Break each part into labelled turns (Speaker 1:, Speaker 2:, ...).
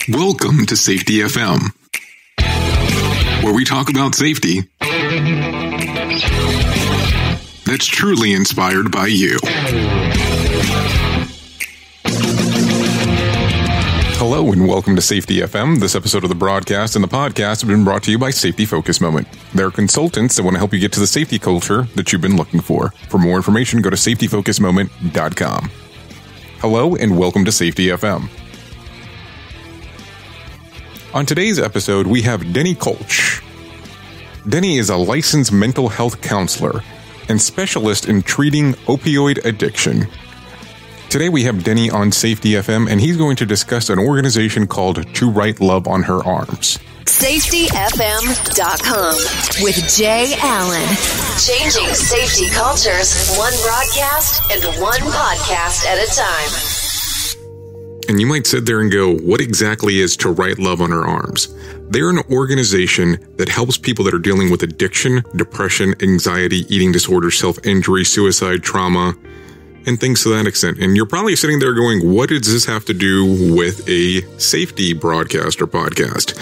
Speaker 1: Welcome to Safety FM, where we talk about safety that's truly inspired by you. Hello and welcome to Safety FM. This episode of the broadcast and the podcast have been brought to you by Safety Focus Moment. They're consultants that want to help you get to the safety culture that you've been looking for. For more information, go to safetyfocusmoment.com. Hello and welcome to Safety FM. On today's episode, we have Denny Kolsch. Denny is a licensed mental health counselor and specialist in treating opioid addiction. Today we have Denny on Safety FM, and he's going to discuss an organization called To Write Love on Her Arms.
Speaker 2: SafetyFM.com with Jay Allen. Changing safety cultures, one broadcast and one podcast at a time.
Speaker 1: And you might sit there and go, what exactly is To Write Love on Her Arms? They're an organization that helps people that are dealing with addiction, depression, anxiety, eating disorders, self-injury, suicide, trauma, and things to that extent. And you're probably sitting there going, what does this have to do with a safety broadcast or podcast?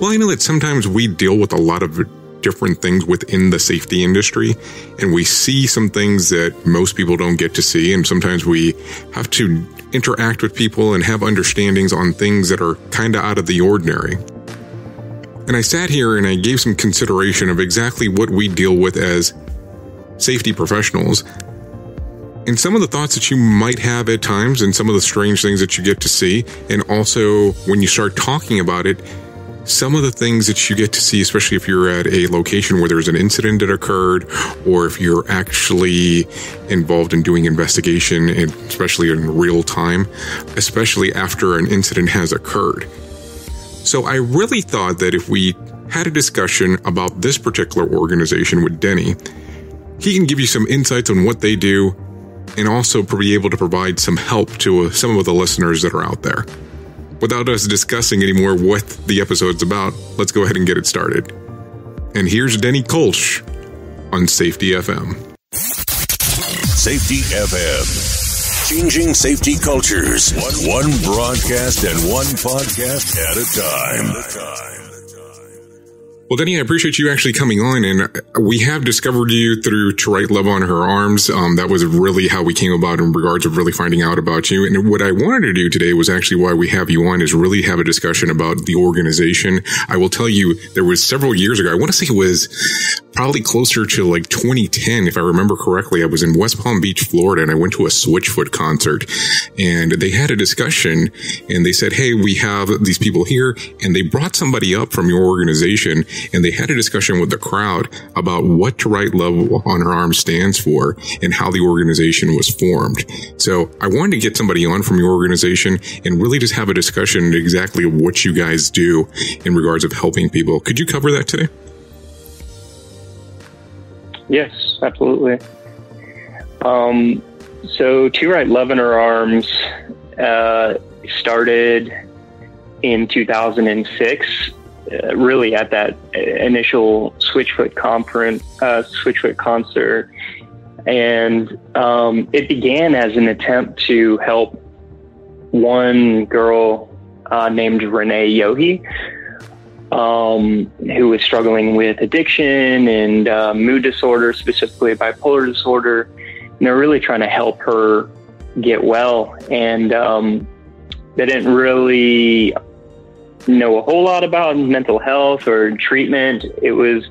Speaker 1: Well, I know that sometimes we deal with a lot of different things within the safety industry, and we see some things that most people don't get to see, and sometimes we have to interact with people and have understandings on things that are kind of out of the ordinary. And I sat here and I gave some consideration of exactly what we deal with as safety professionals, and some of the thoughts that you might have at times, and some of the strange things that you get to see, and also when you start talking about it, some of the things that you get to see, especially if you're at a location where there's an incident that occurred, or if you're actually involved in doing investigation, and especially in real time, especially after an incident has occurred. So I really thought that if we had a discussion about this particular organization with Denny, he can give you some insights on what they do, and also be able to provide some help to some of the listeners that are out there. Without us discussing anymore what the episode's about, let's go ahead and get it started. And here's Denny Kolsch on Safety FM.
Speaker 3: Safety FM. Changing safety cultures. One broadcast and one podcast at a time.
Speaker 1: Well, Denny, I appreciate you actually coming on, and we have discovered you through To Write Love on Her Arms. That was really how we came about in regards of really finding out about you. And what I wanted to do today was actually why we have you on is really have a discussion about the organization. I will tell you, there was several years ago, I want to say it was probably closer to like 2010, if I remember correctly. I was in West Palm Beach, Florida, and I went to a Switchfoot concert, and they had a discussion, and they said, hey, we have these people here, and they brought somebody up from your organization, and they had a discussion with the crowd about what To Write Love on Her Arms stands for and how the organization was formed. So I wanted to get somebody on from your organization and really just have a discussion exactly of what you guys do in regards of helping people. Could you cover that today?
Speaker 4: Yes, absolutely. So To Write Love in Her Arms started in 2006. Really at that initial Switchfoot concert. And it began as an attempt to help one girl named Renee Yohe, who was struggling with addiction and mood disorder, specifically bipolar disorder. And they're really trying to help her get well. And they didn't really know a whole lot about mental health or treatment. It was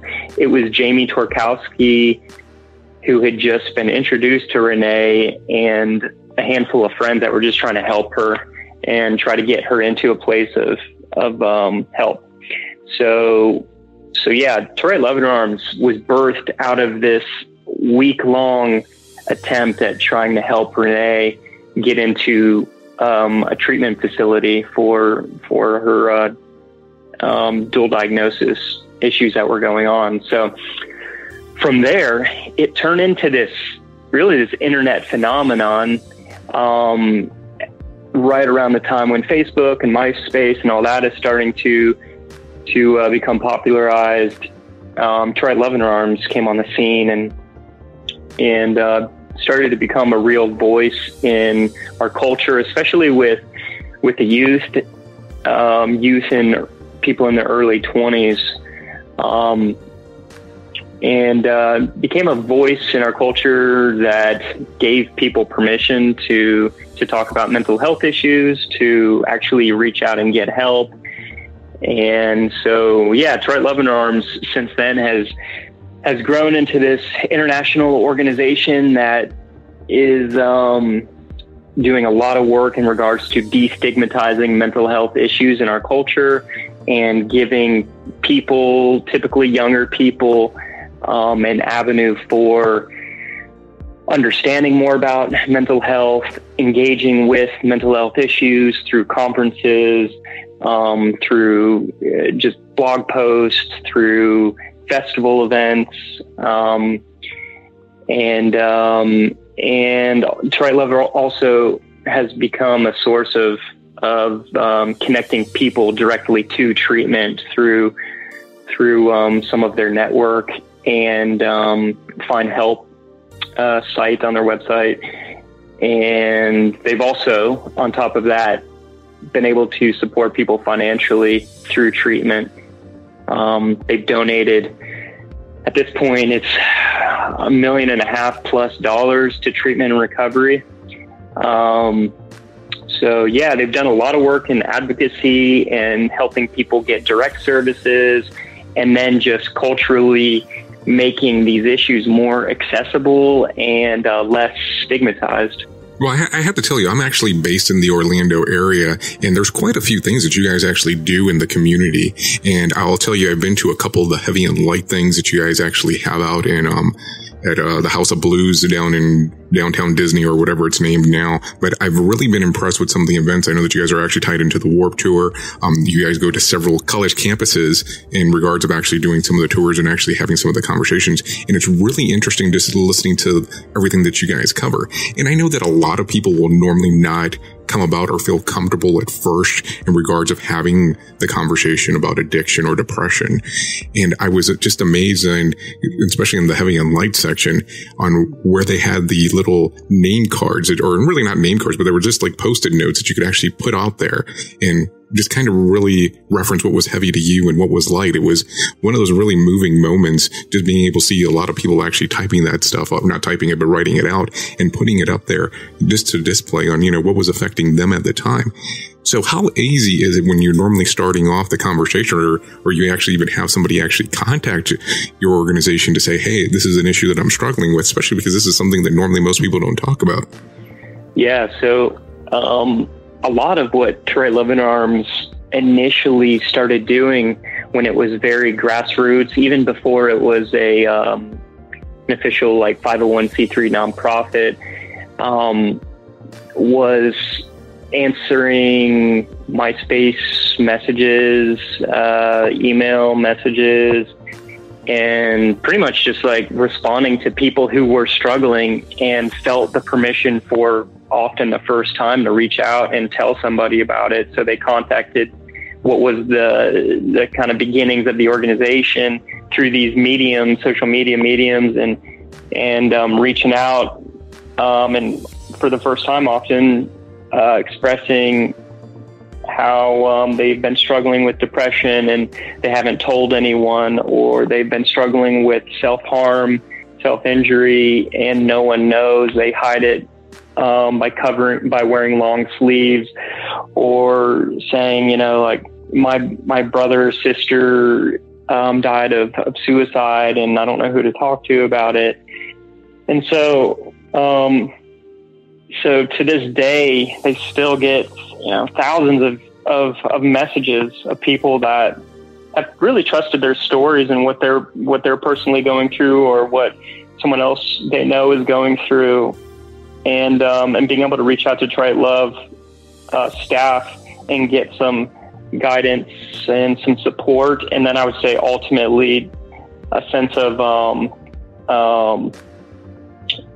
Speaker 4: Jamie Torkowski, who had just been introduced to Renee, and a handful of friends that were just trying to help her and try to get her into a place of help. So yeah, To Write Love in Her Arms was birthed out of this week-long attempt at trying to help Renee get into a treatment facility for her dual diagnosis issues that were going on. So from there, it turned into this internet phenomenon right around the time when Facebook and MySpace and all that is starting to become popularized. To Write Love in Her Arms came on the scene and started to become a real voice in our culture, especially with the youth youth and people in their early 20s, and became a voice in our culture that gave people permission to talk about mental health issues, to actually reach out and get help. And so, yeah, To Right Love in Our Arms since then has grown into this international organization that is doing a lot of work in regards to destigmatizing mental health issues in our culture and giving people, typically younger people, an avenue for understanding more about mental health, engaging with mental health issues through conferences, through just blog posts, through festival events, and To Right Love also has become a source of connecting people directly to treatment through some of their network and Find Help site on their website. And they've also, on top of that, been able to support people financially through treatment. They've donated, at this point, it's $1.5 million plus to treatment and recovery. So yeah, they've done a lot of work in advocacy and helping people get direct services, and then just culturally making these issues more accessible and less stigmatized.
Speaker 1: Well, I have to tell you, I'm actually based in the Orlando area, and there's quite a few things that you guys actually do in the community. And I'll tell you, I've been to a couple of the heavy and light things that you guys actually have out in at the House of Blues down in downtown Disney, or whatever it's named now. But I've really been impressed with some of the events. I know that you guys are actually tied into the Warped Tour. You guys go to several college campuses in regards of actually doing some of the tours and actually having some of the conversations. And it's really interesting just listening to everything that you guys cover. And I know that a lot of people will normally not come about or feel comfortable at first in regards of having the conversation about addiction or depression. And I was just amazed, and especially in the heavy and light section, on where they had the little name cards, or really not name cards, but they were just like Post-it notes that you could actually put out there and just kind of really reference what was heavy to you and what was light. It was one of those really moving moments, just being able to see a lot of people actually typing that stuff up, not typing it, but writing it out and putting it up there just to display on, what was affecting them at the time. So how easy is it when you're normally starting off the conversation, or you actually even have somebody actually contact your organization to say, hey, this is an issue that I'm struggling with, especially because this is something that normally most people don't talk about?
Speaker 4: Yeah. So, a lot of what To Right Love in Our Arms initially started doing when it was very grassroots, even before it was an official 501c3 nonprofit, was answering MySpace messages, email messages, and pretty much just responding to people who were struggling and felt the permission for often the first time to reach out and tell somebody about it. So they contacted what was the kind of beginnings of the organization through these mediums, social media mediums, and reaching out, and for the first time often expressing how they've been struggling with depression and they haven't told anyone, or they've been struggling with self-harm, self-injury, and no one knows. They hide it by wearing long sleeves, or saying, my brother or sister died of suicide and I don't know who to talk to about it. And so to this day, they still get, thousands of messages of people that have really trusted their stories and what they're personally going through, or what someone else they know is going through. And being able to reach out to To Right Love staff and get some guidance and some support. And then I would say ultimately a sense of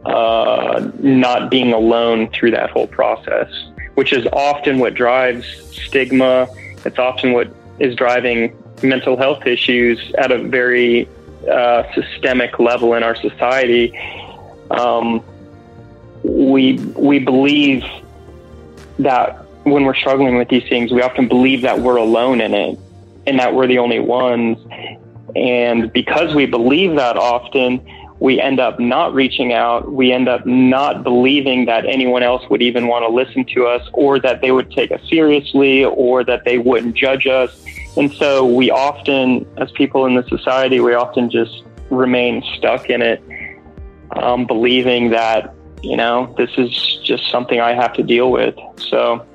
Speaker 4: not being alone through that whole process, which is often what drives stigma. It's often what is driving mental health issues at a very systemic level in our society. We believe that when we're struggling with these things, we often believe that we're alone in it and that we're the only ones. And because we believe that often, we end up not reaching out. We end up not believing that anyone else would even want to listen to us, or that they would take us seriously, or that they wouldn't judge us. And so we often, as people in the society, we often just remain stuck in it, believing that, you know, this is just something I have to deal with. So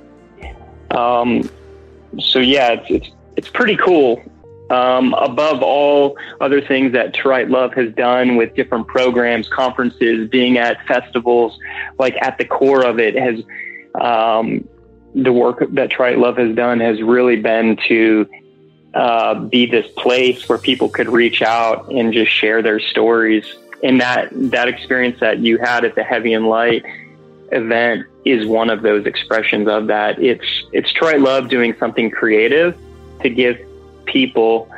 Speaker 4: yeah, it's pretty cool. Above all other things that To Right Love has done with different programs, conferences, being at festivals, like at the core of it has, the work that To Right Love has done has really been to be this place where people could reach out and just share their stories. And that experience that you had at the Heavy and Light event is one of those expressions of that. It's To Right Love doing something creative to give people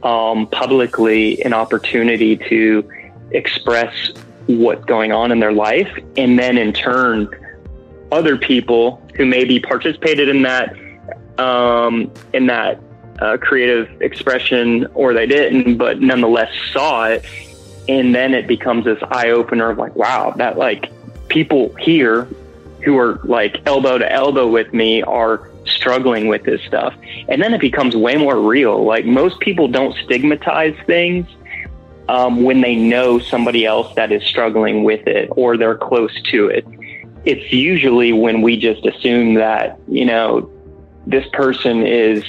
Speaker 4: publicly an opportunity to express what's going on in their life, and then in turn other people who maybe participated in that creative expression, or they didn't, but nonetheless saw it, and then it becomes this eye-opener of like, wow, that like people here who are like elbow to elbow with me are struggling with this stuff. And then it becomes way more real. Like, most people don't stigmatize things when they know somebody else that is struggling with it, or they're close to it. It's usually when we just assume that, you know, this person is,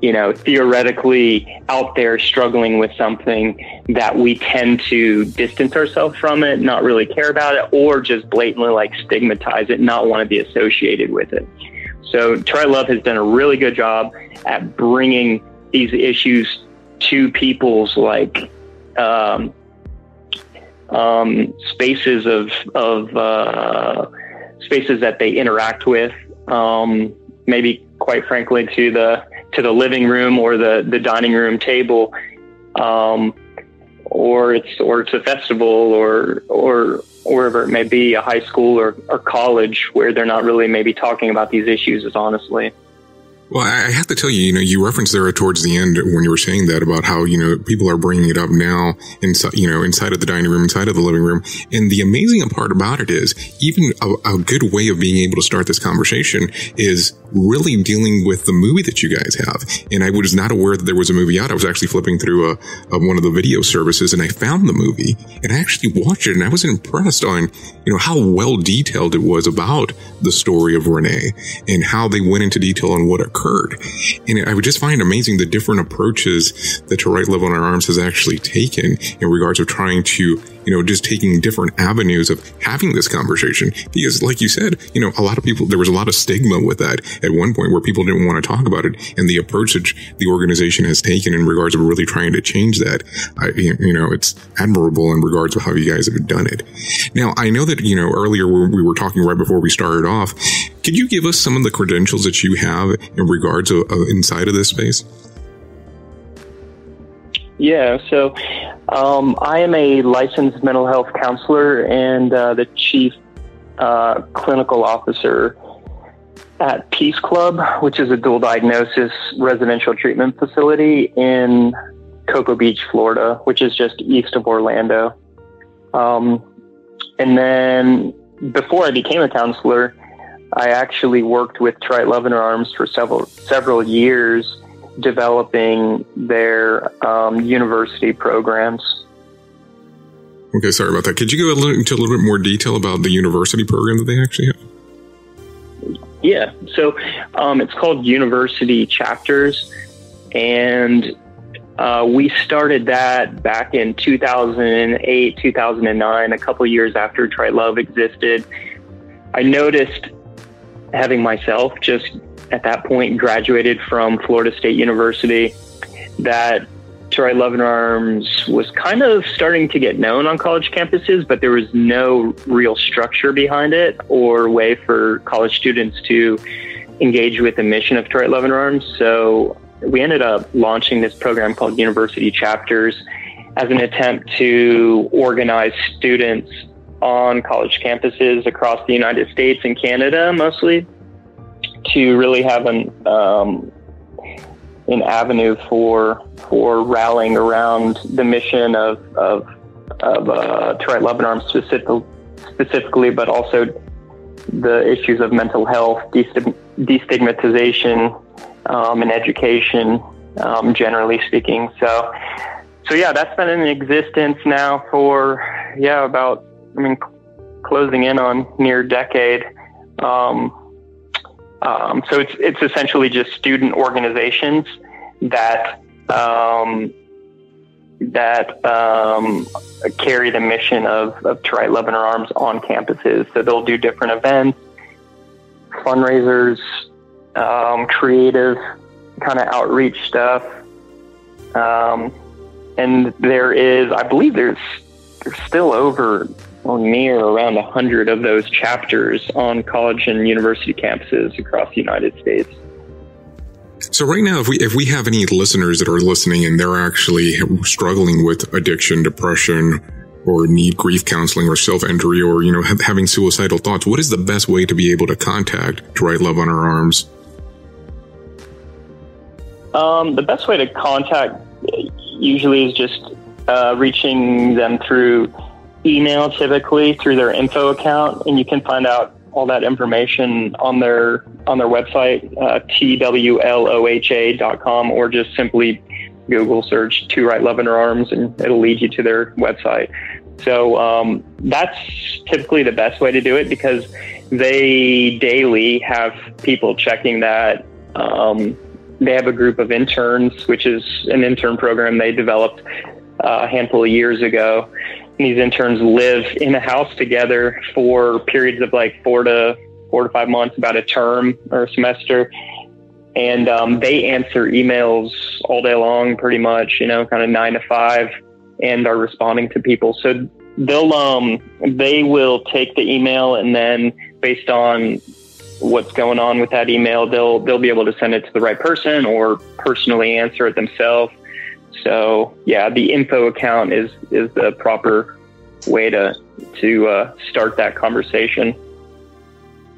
Speaker 4: you know, theoretically out there struggling with something, that we tend to distance ourselves from it, not really care about it, or just blatantly like stigmatize it, not want to be associated with it. So To Right Love has done a really good job at bringing these issues to people's like spaces spaces that they interact with, maybe quite frankly to the living room or the dining room table, or it's a festival or wherever it may be, a high school or college, where they're not really maybe talking about these issues as honestly.
Speaker 1: Well, I have to tell you, you know, you referenced there towards the end when you were saying that about how, you know, people are bringing it up now inside, you know, inside of the dining room, inside of the living room. And the amazing part about it is even a good way of being able to start this conversation is really dealing with the movie that you guys have. And I was not aware that there was a movie out. I was actually flipping through one of the video services, and I found the movie and I actually watched it, and I was impressed on, you know, how well detailed it was about the story of Renee and how they went into detail on what occurred. And I would just find amazing the different approaches that To Right Love on Our Arms has actually taken in regards of trying to, you know, just taking different avenues of having this conversation. Because like you said, you know, a lot of people, there was a lot of stigma with that at one point where people didn't want to talk about it, and the approach that the organization has taken in regards of really trying to change that, you know, it's admirable in regards to how you guys have done it. Now, I know that, you know, earlier we were talking right before we started off. Could you give us some of the credentials that you have in regards of inside of this space?
Speaker 4: Yeah, so I am a licensed mental health counselor and the chief clinical officer at Peace Club, which is a dual diagnosis residential treatment facility in Cocoa Beach, Florida, which is just east of Orlando. And then before I became a counselor, I actually worked with To Right Love in Our Arms for several years, developing their university programs.
Speaker 1: Okay, sorry about that. Could you go into a little bit more detail about the university program that they actually have?
Speaker 4: Yeah, so it's called University Chapters, and we started that back in 2008, 2009, a couple years after To Right Love existed. I noticed, having myself just at that point graduated from Florida State University, that To Right Love in Our Arms was kind of starting to get known on college campuses, but there was no real structure behind it or way for college students to engage with the mission of To Right Love in Our Arms. So we ended up launching this program called University Chapters as an attempt to organize students on college campuses across the United States and Canada mostly, to really have an avenue for rallying around the mission of To Right Love in Arms specifically, but also the issues of mental health, destigmatization, and education, generally speaking. So yeah, that's been in existence now for, closing in on near a decade. So it's essentially just student organizations that carry the mission of To Right Love in Our Arms on campuses. So they'll do different events, fundraisers, creative kind of outreach stuff. And I believe there's still over or near around 100 of those chapters on college and university campuses across the United States.
Speaker 1: So right now, if we have any listeners that are listening and they're actually struggling with addiction, depression, or need grief counseling or self-injury, or, having suicidal thoughts, what is the best way to be able to contact To Right Love on Our Arms?
Speaker 4: The best way to contact usually is just reaching them through email, typically through their info account, and you can find out all that information on their website, twloha.com, or just simply Google search To Right Love in Our Arms, and it'll lead you to their website. So that's typically the best way to do it, because they daily have people checking that. They have a group of interns, which is an intern program they developed a handful of years ago. And these interns live in a house together for periods of like 4 to 5 months, about a term or a semester. And they answer emails all day long, pretty much, kind of 9 to 5, and are responding to people. So they will take the email, and then based on what's going on with that email, they'll be able to send it to the right person or personally answer it themselves. So yeah, the info account is the proper way to start that conversation.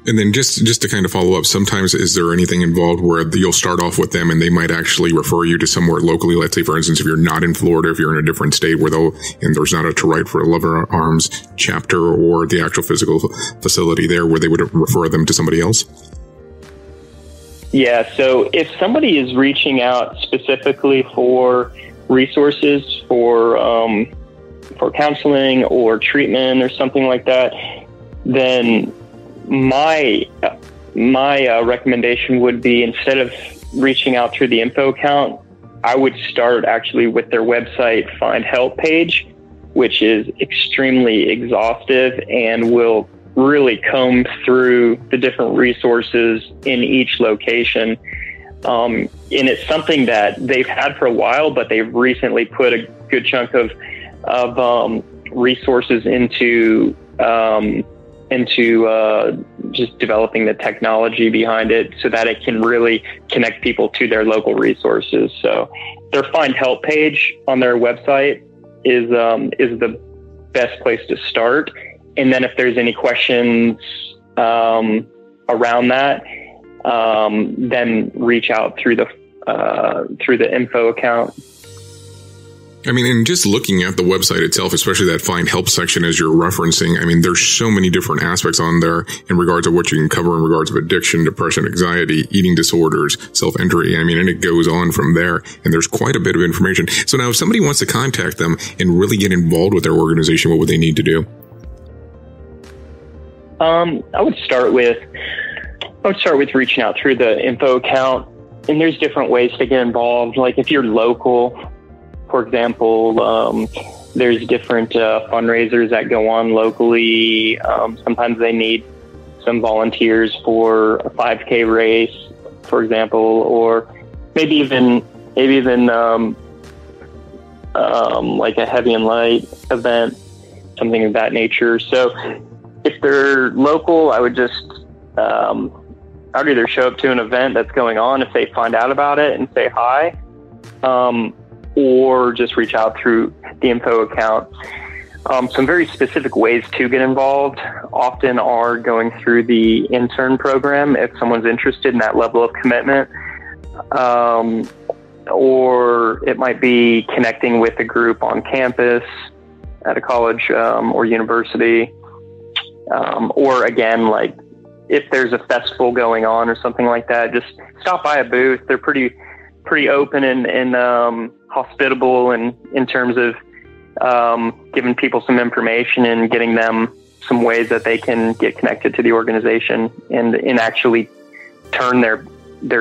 Speaker 1: And then just to kind of follow up, sometimes is there anything involved where you'll start off with them and they might actually refer you to somewhere locally? Let's say, for instance, if you're not in Florida, if you're in a different state and there's not a To Right for Love in Our Arms chapter or the actual physical facility there, where they would refer them to somebody else?
Speaker 4: Yeah. So if somebody is reaching out specifically for resources for counseling or treatment or something like that, then my recommendation would be, instead of reaching out through the info account, I would start actually with their website Find Help page, which is extremely exhaustive and will really comb through the different resources in each location. And it's something that they've had for a while, but they've recently put a good chunk of resources into just developing the technology behind it so that it can really connect people to their local resources. So their Find Help page on their website is the best place to start. And then if there's any questions around that, then reach out through the info account.
Speaker 1: I mean, and just looking at the website itself, especially that Find Help section as you're referencing, I mean, there's so many different aspects on there in regards to what you can cover in regards of addiction, depression, anxiety, eating disorders, self-injury. I mean, and it goes on from there, and there's quite a bit of information. So now if somebody wants to contact them and really get involved with their organization, what would they need to do?
Speaker 4: I would start with reaching out through the info account, and there's different ways to get involved. Like if you're local, for example, there's different fundraisers that go on locally. Sometimes they need some volunteers for a 5K race, for example, or maybe even like a heavy and light event, something of that nature. So if they're local, I would just I'd either show up to an event that's going on if they find out about it and say hi, or just reach out through the info account. Some very specific ways to get involved often are going through the intern program if someone's interested in that level of commitment. Or it might be connecting with a group on campus at a college or university. Or again, like if there's a festival going on or something like that, just stop by a booth. They're pretty open and hospitable in terms of giving people some information and getting them some ways that they can get connected to the organization and actually turn their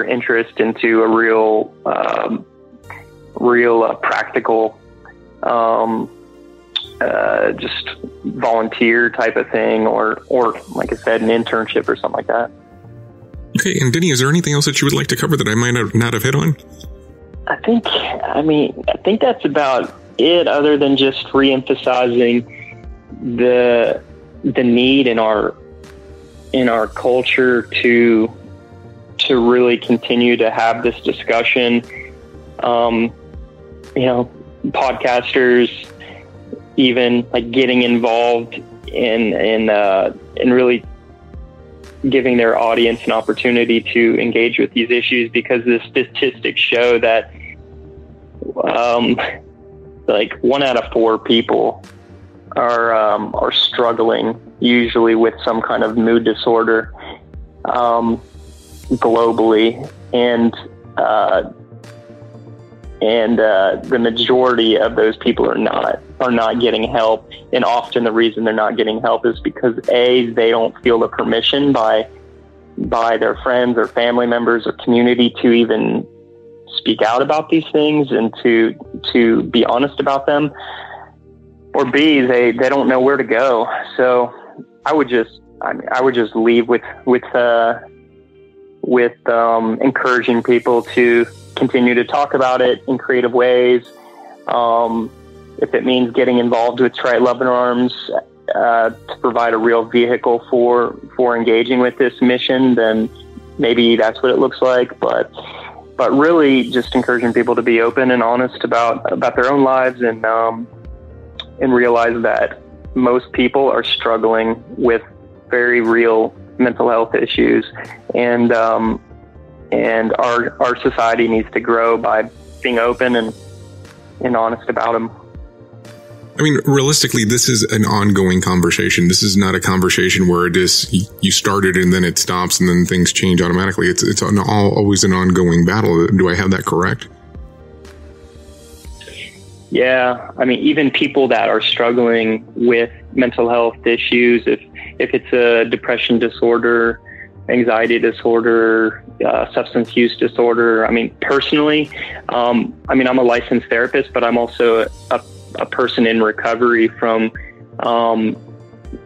Speaker 4: interest into a real practical, just volunteer type of thing, or like I said, an internship or something like that.
Speaker 1: Okay, and Denny, is there anything else that you would like to cover that I might not have hit on?
Speaker 4: I think that's about it, other than just reemphasizing the need in our culture to really continue to have this discussion. Podcasters, even like getting involved in really giving their audience an opportunity to engage with these issues, because the statistics show that like 1 out of 4 people are struggling usually with some kind of mood disorder globally, and the majority of those people are not getting help. And often the reason they're not getting help is because they don't feel the permission by their friends or family members or community to even speak out about these things and to be honest about them, or B, they don't know where to go. So I would just leave with encouraging people to continue to talk about it in creative ways. If it means getting involved with Right Love in Arms to provide a real vehicle for engaging with this mission, then maybe that's what it looks like. But really just encouraging people to be open and honest about their own lives, and realize that most people are struggling with very real mental health issues, and our society needs to grow by being open and honest about them.
Speaker 1: I mean, realistically, this is an ongoing conversation. This is not a conversation where it is you started and then it stops and then things change automatically. It's always an ongoing battle. Do I have that correct?
Speaker 4: Yeah, I mean, even people that are struggling with mental health issues, if it's a depression disorder, anxiety disorder, substance use disorder. I mean, personally, I'm a licensed therapist, but I'm also a person in recovery from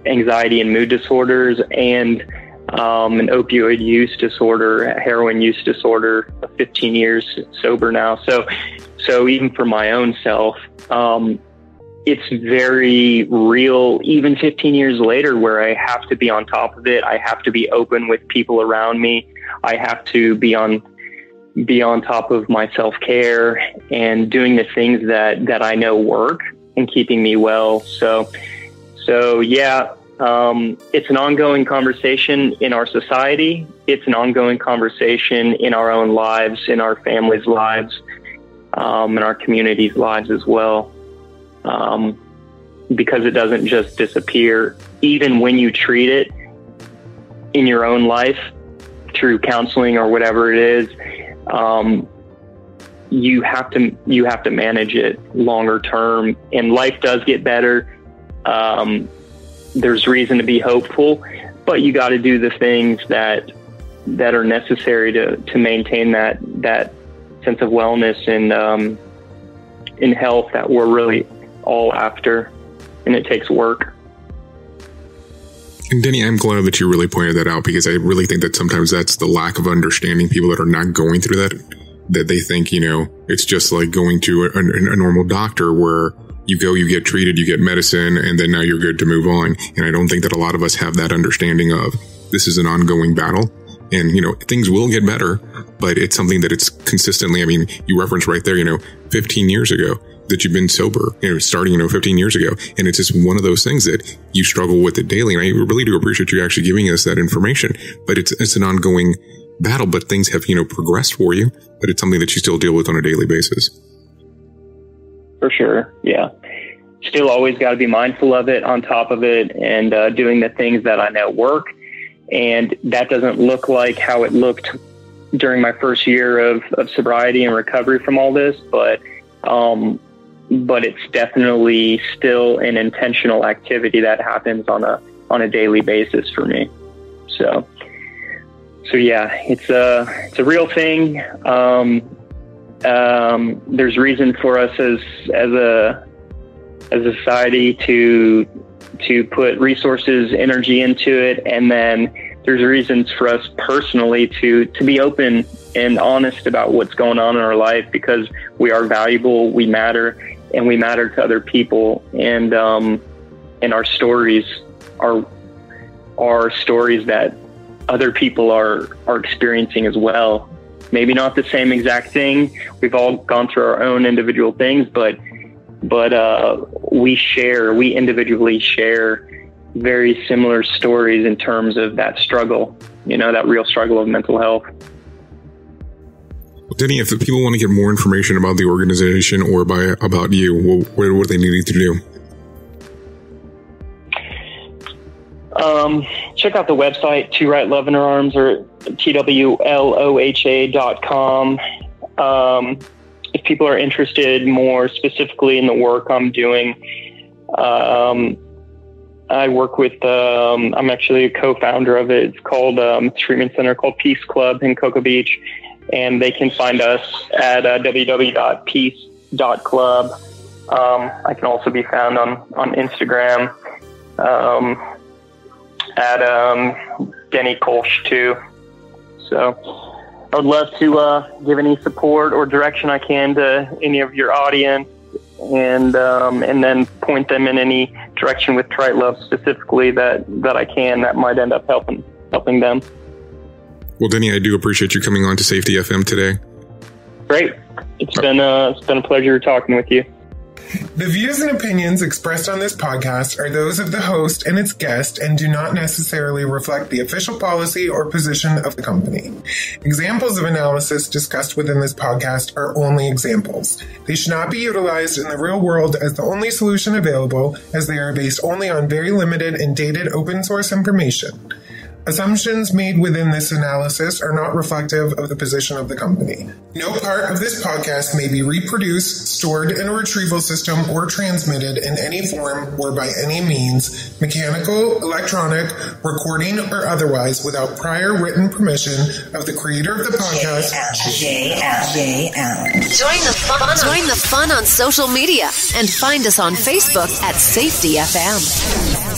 Speaker 4: anxiety and mood disorders, and an opioid use disorder, heroin use disorder, 15 years sober now. So even for my own self, it's very real, even 15 years later, where I have to be on top of it. I have to be open with people around me. I have to be on top of my self-care and doing the things that I know work and keeping me well. So yeah, it's an ongoing conversation in our society. It's an ongoing conversation in our own lives, in our families' lives, in our communities' lives as well. Because it doesn't just disappear. Even when you treat it in your own life through counseling or whatever it is, you have to manage it longer term, and life does get better. There's reason to be hopeful, but you got to do the things that are necessary to maintain that sense of wellness and in health that we're really all after, and it takes work.
Speaker 1: And Denny, I'm glad that you really pointed that out, because I really think that sometimes that's the lack of understanding. People that are not going through that they think, it's just like going to a normal doctor where you go, you get treated, you get medicine, and then now you're good to move on. And I don't think that a lot of us have that understanding of this is an ongoing battle. And, things will get better, but it's something that it's consistently, I mean, you referenced right there, 15 years ago, that you've been sober, starting, 15 years ago. And it's just one of those things that you struggle with it daily. And I really do appreciate you actually giving us that information, but it's an ongoing battle, but things have, progressed for you, but it's something that you still deal with on a daily basis.
Speaker 4: For sure. Yeah. Still always got to be mindful of it, on top of it, and doing the things that I know work. And that doesn't look like how it looked during my first year of sobriety and recovery from all this, but it's definitely still an intentional activity that happens on a daily basis for me. So yeah, it's a real thing. There's reason for us as a society to put resources, energy into it, and then there's reasons for us personally to be open and honest about what's going on in our life, because we are valuable, we matter, and we matter to other people, and our stories are stories that other people are experiencing as well. Maybe not the same exact thing. We've all gone through our own individual things, but we individually share very similar stories in terms of that struggle, that real struggle of mental health.
Speaker 1: Well, Denny, if the people want to get more information about the organization or about you, what do they need to do?
Speaker 4: Check out the website, To Write Love in Her Arms, or TWLOHA.com. If people are interested more specifically in the work I'm doing, I work with, I'm actually a co-founder of it. It's called a treatment center called Peace Club in Cocoa Beach. And they can find us at www.peace.club. I can also be found on Instagram at Denny Kolsch too. So I would love to give any support or direction I can to any of your audience, and then point them in any direction with Trite Love specifically that I can, that might end up helping them.
Speaker 1: Well, Denny, I do appreciate you coming on to Safety FM today.
Speaker 4: Great. It's been a pleasure talking with you.
Speaker 5: The views and opinions expressed on this podcast are those of the host and its guest and do not necessarily reflect the official policy or position of the company. Examples of analysis discussed within this podcast are only examples. They should not be utilized in the real world as the only solution available, as they are based only on very limited and dated open source information. Assumptions made within this analysis are not reflective of the position of the company. No part of this podcast may be reproduced, stored in a retrieval system, or transmitted in any form or by any means, mechanical, electronic, recording, or otherwise, without prior written permission of the creator of the podcast.
Speaker 2: Join the fun on social media and find us on Facebook at Safety FM.